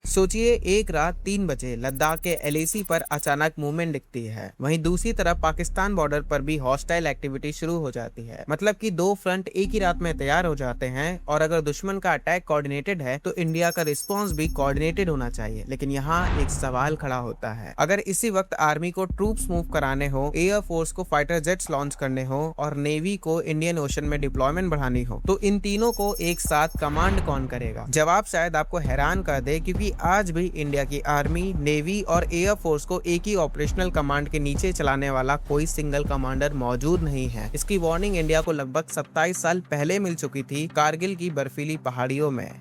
सोचिए, एक रात 3 बजे लद्दाख के एलएसी पर अचानक मूवमेंट दिखती है। वहीं दूसरी तरफ पाकिस्तान बॉर्डर पर भी हॉस्टाइल एक्टिविटी शुरू हो जाती है। मतलब कि दो फ्रंट एक ही रात में तैयार हो जाते हैं। और अगर दुश्मन का अटैक कोऑर्डिनेटेड है तो इंडिया का रिस्पॉन्स भी कोऑर्डिनेटेड होना चाहिए। लेकिन यहाँ एक सवाल खड़ा होता है, अगर इसी वक्त आर्मी को ट्रूप्स मूव कराने हो, एयर फोर्स को फाइटर जेट्स लॉन्च करने हो और नेवी को इंडियन ओशन में डिप्लॉयमेंट बढ़ानी हो, तो इन तीनों को एक साथ कमांड कौन करेगा? जवाब शायद आपको हैरान कर दे, क्योंकि आज भी इंडिया की आर्मी, नेवी और एयर फोर्स को एक ही ऑपरेशनल कमांड के नीचे चलाने वाला कोई सिंगल कमांडर मौजूद नहीं है। इसकी वार्निंग इंडिया को लगभग 27 साल पहले मिल चुकी थी, कारगिल की बर्फीली पहाड़ियों में।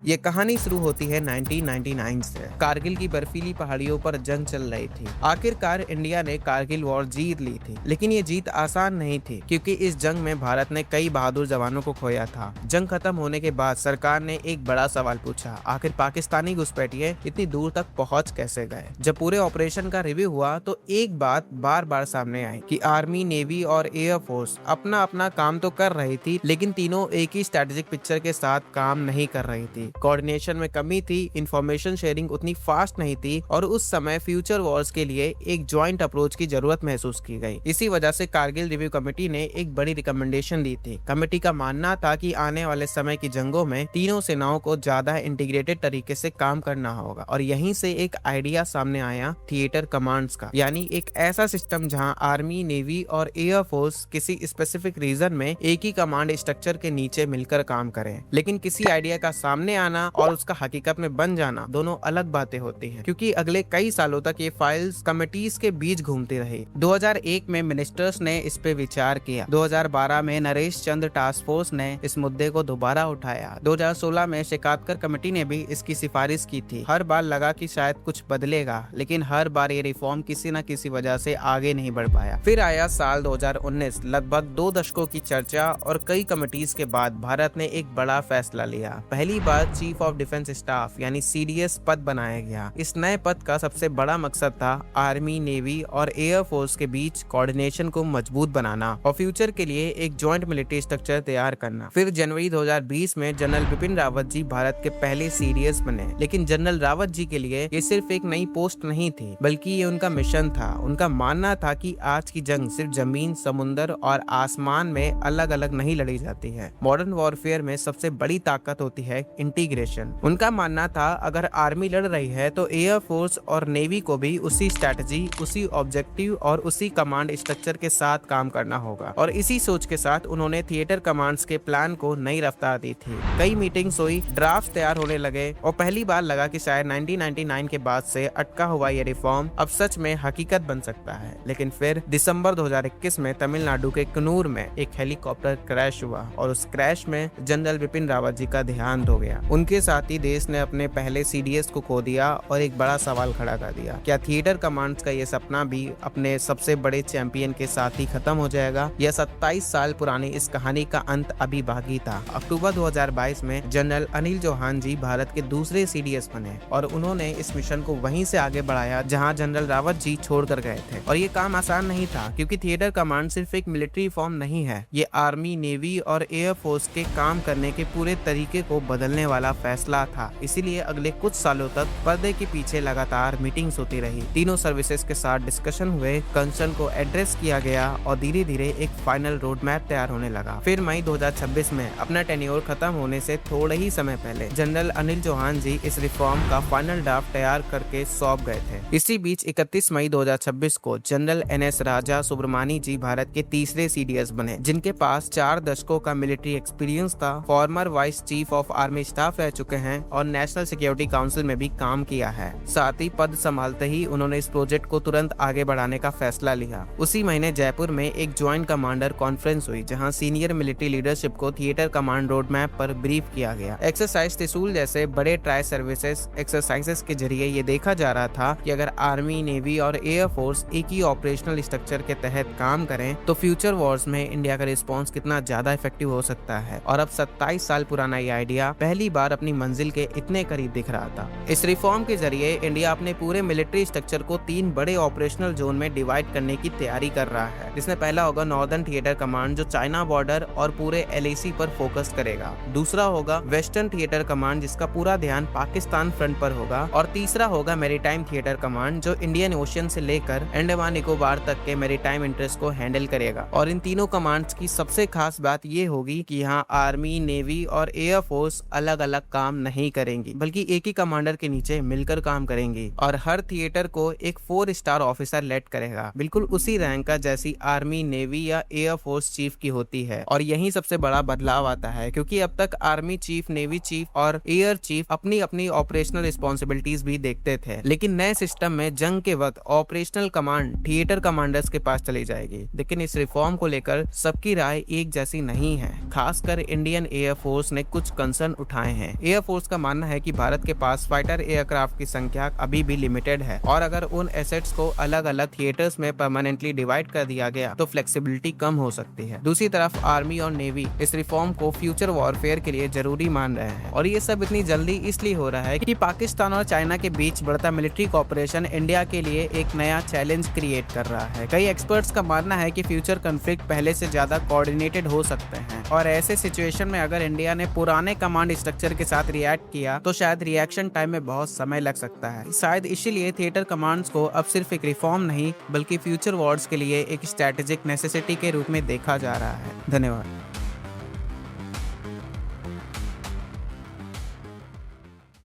ये कहानी शुरू होती है 1999 से। कारगिल की बर्फीली पहाड़ियों पर जंग चल रही थी। आखिरकार इंडिया ने कारगिल वॉर जीत ली थी, लेकिन ये जीत आसान नहीं थी, क्योंकि इस जंग में भारत ने कई बहादुर जवानों को खोया था। जंग खत्म होने के बाद सरकार ने एक बड़ा सवाल पूछा, आखिर पाकिस्तानी घुसपैठिए इतनी दूर तक पहुंच कैसे गए? जब पूरे ऑपरेशन का रिव्यू हुआ तो एक बात बार बार सामने आई कि आर्मी, नेवी और एयर फोर्स अपना अपना काम तो कर रही थी, लेकिन तीनों एक ही स्ट्रेटेजिक पिक्चर के साथ काम नहीं कर रही थी। कोऑर्डिनेशन में कमी थी, इंफॉर्मेशन शेयरिंग उतनी फास्ट नहीं थी और उस समय फ्यूचर वॉर्स के लिए एक ज्वाइंट अप्रोच की जरूरत महसूस की गई। इसी वजह से कारगिल रिव्यू कमेटी ने एक बड़ी रिकमेंडेशन दी थी। कमेटी का मानना था कि आने वाले समय की जंगों में तीनों सेनाओं को ज्यादा इंटीग्रेटेड तरीके से काम करना होगा। और यहीं से एक आइडिया सामने आया थिएटर कमांड्स का, यानी एक ऐसा सिस्टम जहां आर्मी, नेवी और एयर फोर्स किसी स्पेसिफिक रीजन में एक ही कमांड स्ट्रक्चर के नीचे मिलकर काम करें। लेकिन किसी आइडिया का सामने आना और उसका हकीकत में बन जाना दोनों अलग बातें होती हैं, क्योंकि अगले कई सालों तक ये फाइल्स कमिटीज के बीच घूमती रही। 2001 में मिनिस्टर्स ने इस पे विचार किया। 2012 में नरेश चंद्र टास्क फोर्स ने इस मुद्दे को दोबारा उठाया। 2016 में शिकायतकर कमेटी ने भी इसकी सिफारिश की थी। हर बार लगा कि शायद कुछ बदलेगा, लेकिन हर बार ये रिफॉर्म किसी न किसी वजह से आगे नहीं बढ़ पाया। फिर आया साल 2019। लगभग 2 दशकों की चर्चा और कई कमिटीज के बाद भारत ने एक बड़ा फैसला लिया। पहली बार चीफ ऑफ डिफेंस स्टाफ यानी सीडीएस पद बनाया गया। इस नए पद का सबसे बड़ा मकसद था आर्मी, नेवी और एयर फोर्स के बीच कोऑर्डिनेशन को मजबूत बनाना और फ्यूचर के लिए एक जॉइंट मिलिट्री स्ट्रक्चर तैयार करना। फिर जनवरी 2020 में जनरल बिपिन रावत जी भारत के पहले सीडीएस बने। लेकिन जनरल रावत जी के लिए ये सिर्फ एक नई पोस्ट नहीं थी, बल्कि ये उनका मिशन था। उनका मानना था कि आज की जंग सिर्फ जमीन, समुद्र और आसमान में अलग अलग नहीं लड़ी जाती है। मॉडर्न वॉरफेयर में सबसे बड़ी ताकत होती है इंटीग्रेशन। उनका मानना था अगर आर्मी लड़ रही है तो एयर फोर्स और नेवी को भी उसी स्ट्रैटेजी, उसी ऑब्जेक्टिव और उसी कमांड स्ट्रक्चर के साथ काम करना होगा। और इसी सोच के साथ उन्होंने थिएटर कमांड्स के प्लान को नई रफ्तार दी थी। कई मीटिंग्स हुई, ड्राफ्ट तैयार होने लगे और पहली बार लगा कि शायद 1999 के बाद से अटका हुआ ये रिफॉर्म अब सच में हकीकत बन सकता है। लेकिन फिर दिसंबर 2021 में तमिलनाडु के कन्नूर में एक हेलीकॉप्टर क्रैश हुआ और उस क्रैश में जनरल बिपिन रावत जी का देहांत हो गया। उनके साथ ही देश ने अपने पहले सीडीएस को खो दिया और एक बड़ा सवाल खड़ा कर दिया, क्या थिएटर कमांड्स का ये सपना भी अपने सबसे बड़े चैंपियन के साथ ही खत्म हो जाएगा? यह 27 साल पुरानी इस कहानी का अंत अभी बाकी था। अक्टूबर 2022 में जनरल अनिल चौहान जी भारत के दूसरे सीडीएस बने और उन्होंने इस मिशन को वहीं से आगे बढ़ाया जहां जनरल रावत जी छोड़कर गए थे। और ये काम आसान नहीं था, क्योंकि थिएटर कमांड सिर्फ एक मिलिट्री फॉर्म नहीं है, ये आर्मी, नेवी और एयर फोर्स के काम करने के पूरे तरीके को बदलने वाला फैसला था। इसीलिए अगले कुछ सालों तक पर्दे के पीछे लगातार मीटिंग्स होती रही। तीनों सर्विसेज के साथ डिस्कशन हुए, कंसर्न को एड्रेस किया गया और धीरे धीरे एक फाइनल रोड मैप तैयार होने लगा। फिर मई 2026 में अपना टेन्योर खत्म होने से थोड़े ही समय पहले जनरल अनिल चौहान जी इस रिफॉर्म का फाइनल ड्राफ्ट तैयार करके सौंप गए थे। इसी बीच 31 मई 2026 को जनरल एनएस राजा सुब्रमणी जी भारत के तीसरे सीडीएस बने, जिनके पास 4 दशकों का मिलिट्री एक्सपीरियंस था, farmer vice chief of army staff रह चुके हैं और नेशनल सिक्योरिटी काउंसिल में भी काम किया है। साथ ही पद संभालते ही उन्होंने इस प्रोजेक्ट को तुरंत आगे बढ़ाने का फैसला लिया। उसी महीने जयपुर में एक ज्वाइंट कमांडर कॉन्फ्रेंस हुई, जहां सीनियर मिलिट्री लीडरशिप को थिएटर कमांड रोड मैप पर ब्रीफ किया गया। एक्सरसाइज त्रिशूल जैसे बड़े ट्राई सर्विसेज एक्सरसाइजेस के जरिए ये देखा जा रहा था कि अगर आर्मी, नेवी और एयर फोर्स एक ही ऑपरेशनल स्ट्रक्चर के तहत काम करें तो फ्यूचर वॉर्स में इंडिया का रिस्पॉन्स कितना ज्यादा इफेक्टिव हो सकता है। और अब 27 साल पुराना ये आइडिया पहली बार अपनी मंजिल के इतने करीब दिख रहा था। इस रिफॉर्म के जरिए इंडिया अपने पूरे मिलिट्री स्ट्रक्चर को 3 बड़े ऑपरेशनल जोन में डिवाइड करने की तैयारी कर रहा है, जिसमें पहला होगा नॉर्दर्न थिएटर कमांड जो चाइना बॉर्डर और पूरे LAC पर फोकस करेगा। दूसरा होगा वेस्टर्न थिएटर कमांड जिसका पूरा ध्यान पाकिस्तान फ्रंट पर होगा, और तीसरा होगा मैरीटाइम थिएटर कमांड जो इंडियन ओशियन से लेकर अंडमान निकोबार तक के मैरीटाइम इंटरेस्ट को हैंडल करेगा। और इन तीनों कमांड्स की सबसे खास बात ये होगी कि यहाँ आर्मी, नेवी और एयर फोर्स अलग अलग काम नहीं करेंगी, बल्कि एक ही कमांडर के नीचे मिलकर काम करेंगी। और हर थिएटर को एक 4 स्टार ऑफिसर लेड करेगा, बिल्कुल उसी रैंक का जैसी आर्मी, नेवी या एयर फोर्स चीफ की होती है। और यही सबसे बड़ा बदलाव आता है, क्योंकि अब तक आर्मी चीफ, नेवी चीफ और एयर चीफ अपनी अपनी ऑपरेशनल रिस्पॉन्सिबिलिटीज भी देखते थे, लेकिन नए सिस्टम में जंग के वक्त ऑपरेशनल कमांड थिएटर कमांडर्स के पास चली जाएगी। लेकिन इस रिफॉर्म को लेकर सबकी राय एक जैसी नहीं है। खासकर इंडियन एयर फोर्स ने कुछ कंसर्न उठाए हैं। एयर फोर्स का मानना है कि भारत के पास फाइटर एयरक्राफ्ट की संख्या अभी भी लिमिटेड है, और अगर उन एसेट्स को अलग अलग थिएटर्स में परमानेंटली डिवाइड कर दिया गया तो फ्लेक्सिबिलिटी कम हो सकती है। दूसरी तरफ आर्मी और नेवी इस रिफॉर्म को फ्यूचर वॉरफेयर के लिए जरूरी मान रहे हैं, और ये सब इतनी जल्दी इसलिए हो रहा है कि पाकिस्तान और चाइना के बीच बढ़ता मिलिट्री कॉपरेशन इंडिया के लिए एक नया चैलेंज क्रिएट कर रहा है। कई एक्सपर्ट्स का मानना है कि फ्यूचर कॉन्फ्लिक्ट पहले से ज्यादा कोऑर्डिनेटेड हो सकते हैं, और ऐसे सिचुएशन में अगर इंडिया ने पुराने कमांड स्ट्रक्चर के साथ रिएक्ट किया तो शायद रिएक्शन टाइम में बहुत समय लग सकता है। शायद इसीलिए थिएटर कमांड्स को अब सिर्फ एक रिफॉर्म नहीं बल्कि फ्यूचर वॉर्स के लिए एक स्ट्रेटेजिक नेसेसिटी के रूप में देखा जा रहा है। धन्यवाद।